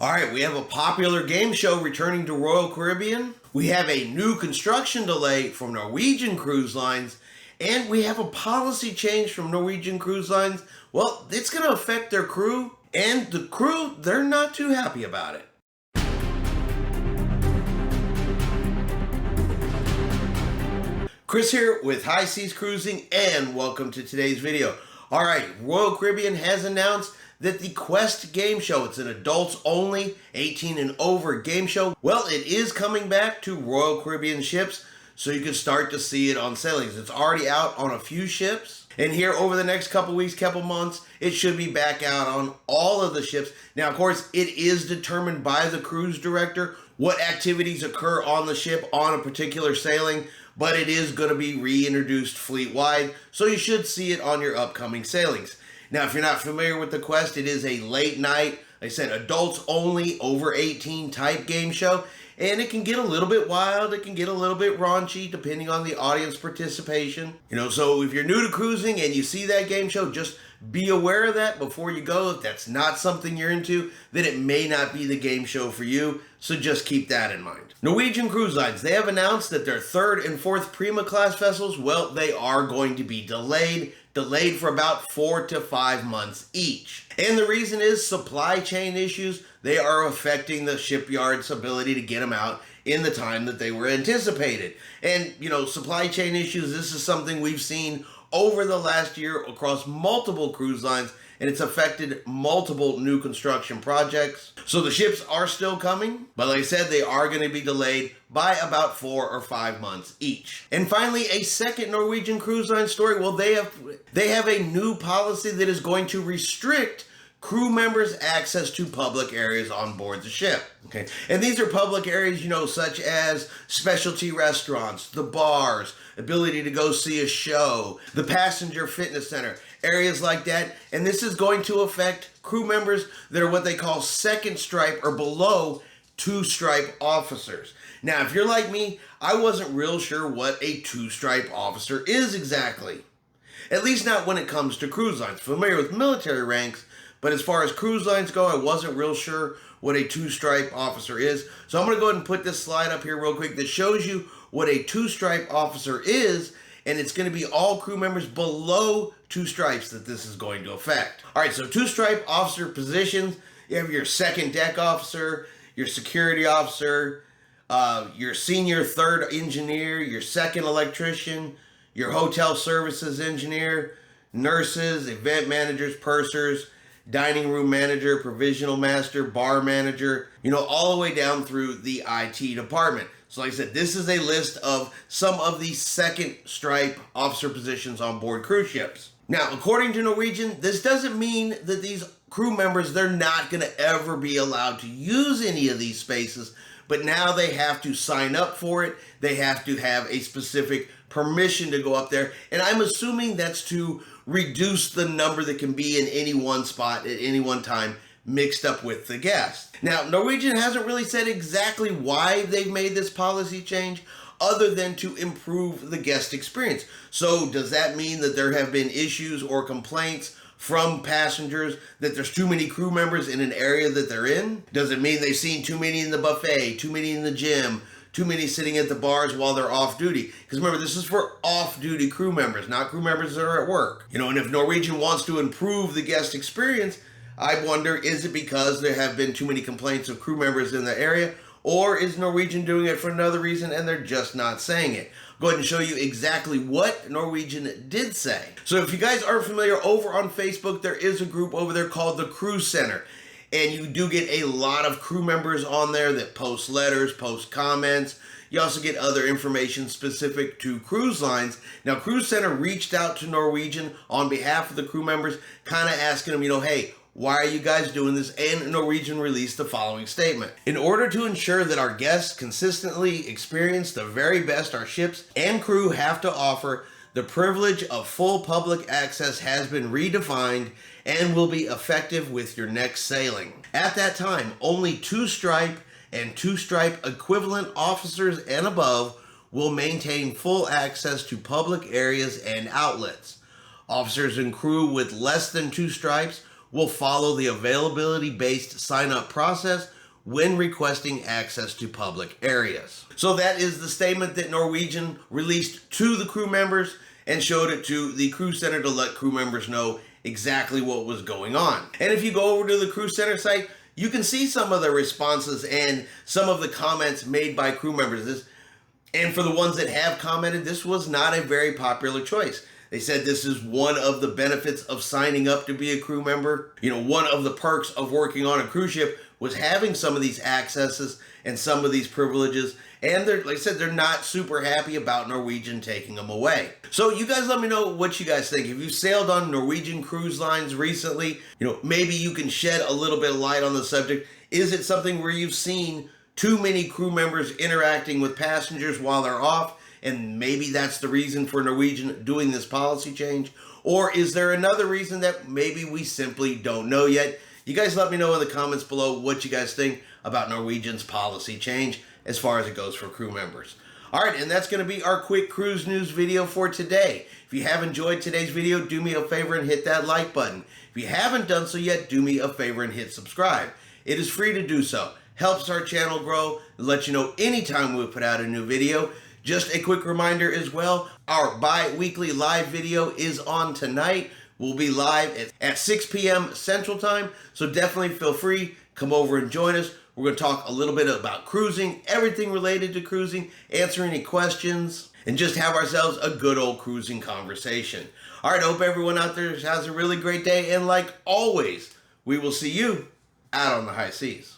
All right, we have a popular game show returning to Royal Caribbean. We have a new construction delay from Norwegian Cruise Lines. And we have a policy change from Norwegian Cruise Lines. Well, it's going to affect their crew. And the crew, they're not too happy about it. Chris here with High Seas Cruising, and welcome to today's video. All right, Royal Caribbean has announced that the Quest game show, it's an adults only, 18 and over game show. Well, it is coming back to Royal Caribbean ships, so you can start to see it on sailings. It's already out on a few ships, and here over the next couple weeks, couple months, it should be back out on all of the ships. Now, of course, it is determined by the cruise director what activities occur on the ship on a particular sailing, but it is going to be reintroduced fleet-wide, so you should see it on your upcoming sailings. Now, if you're not familiar with the Quest, it is a late night, like I said, adults only, over 18 type game show, and it can get a little bit wild, it can get a little bit raunchy, depending on the audience participation. So if you're new to cruising and you see that game show, just be aware of that before you go. If that's not something you're into, then it may not be the game show for you, so just keep that in mind. Norwegian Cruise Lines, they have announced that their 3rd and 4th Prima class vessels, well, they are going to be delayed for about 4 to 5 months each. And the reason is supply chain issues. They are affecting the shipyard's ability to get them out in the time that they were anticipated. And, supply chain issues, this is something we've seen over the last year across multiple cruise lines, and it's affected multiple new construction projects. So the ships are still coming, but like I said, they are going to be delayed by about 4 or 5 months each. And finally, a second Norwegian Cruise Line story. Well, they have a new policy that is going to restrict crew members' access to public areas on board the ship. Okay, and these are public areas, such as specialty restaurants, the bars, ability to go see a show, the passenger fitness center, areas like that. And this is going to affect crew members that are what they call second stripe or below 2-stripe officers. Now, if you're like me, I wasn't real sure what a 2-stripe officer is exactly. At least not when it comes to cruise lines. Familiar with military ranks, but as far as cruise lines go, I wasn't real sure what a 2-stripe officer is. So I'm going to go ahead and put this slide up here real quick that shows you what a 2-stripe officer is, and it's going to be all crew members below 2 stripes that this is going to affect. All right, so 2-stripe officer positions, you have your second deck officer, your security officer, your senior 3rd engineer, your 2nd electrician, your hotel services engineer, nurses, event managers, pursers, dining room manager, provisional master, bar manager, all the way down through the IT department. So like I said, this is a list of some of the 2nd stripe officer positions on board cruise ships. Now, according to Norwegian, this doesn't mean that these crew members, they're not going to ever be allowed to use any of these spaces, but now they have to sign up for it. They have to have a specific permission to go up there. And I'm assuming that's to reduce the number that can be in any one spot at any one time mixed up with the guest. Now, Norwegian hasn't really said exactly why they've made this policy change other than to improve the guest experience. So does that mean that there have been issues or complaints from passengers that there's too many crew members in an area that they're in? Does it mean they've seen too many in the buffet, too many in the gym, too many sitting at the bars while they're off duty? Because remember, this is for off-duty crew members, not crew members that are at work. And if Norwegian wants to improve the guest experience, I wonder, is it because there have been too many complaints of crew members in the area, or is Norwegian doing it for another reason and they're just not saying it? I'll go ahead and show you exactly what Norwegian did say. So if you guys aren't familiar, over on Facebook, there is a group over there called the Cruise Center. And you do get a lot of crew members on there that post letters, post comments. You also get other information specific to cruise lines. Now, Cruise Center reached out to Norwegian on behalf of the crew members, kind of asking them, hey, why are you guys doing this? And Norwegian released the following statement. In order to ensure that our guests consistently experience the very best our ships and crew have to offer, the privilege of full public access has been redefined and will be effective with your next sailing. At that time, only 2-stripe and 2-stripe equivalent officers and above will maintain full access to public areas and outlets. Officers and crew with less than 2 stripes will follow the availability-based sign-up process when requesting access to public areas. So that is the statement that Norwegian released to the crew members and showed it to the crew center to let crew members know exactly what was going on. And if you go over to the crew center site, you can see some of the responses and some of the comments made by crew members. And for the ones that have commented, this was not a very popular choice. They said this is one of the benefits of signing up to be a crew member. You know, one of the perks of working on a cruise ship was having some of these accesses and some of these privileges. And they're, like I said, they're not super happy about Norwegian taking them away. So you guys let me know what you guys think. If you sailed on Norwegian cruise lines recently, you know, maybe you can shed a little bit of light on the subject. Is it something where you've seen too many crew members interacting with passengers while they're off, and maybe that's the reason for Norwegian doing this policy change? Or is there another reason that maybe we simply don't know yet? You guys let me know in the comments below what you guys think about Norwegian's policy change as far as it goes for crew members. All right, and that's going to be our quick cruise news video for today. If you have enjoyed today's video, do me a favor and hit that like button. If you haven't done so yet, do me a favor and hit subscribe. It is free to do so. Helps our channel grow and lets you know anytime we put out a new video. Just a quick reminder as well, our bi-weekly live video is on tonight. We'll be live at 6 p.m. Central Time, so definitely feel free, come over and join us. We're going to talk a little bit about cruising, everything related to cruising, answer any questions, and just have ourselves a good old cruising conversation. All right, I hope everyone out there has a really great day, and like always, we will see you out on the high seas.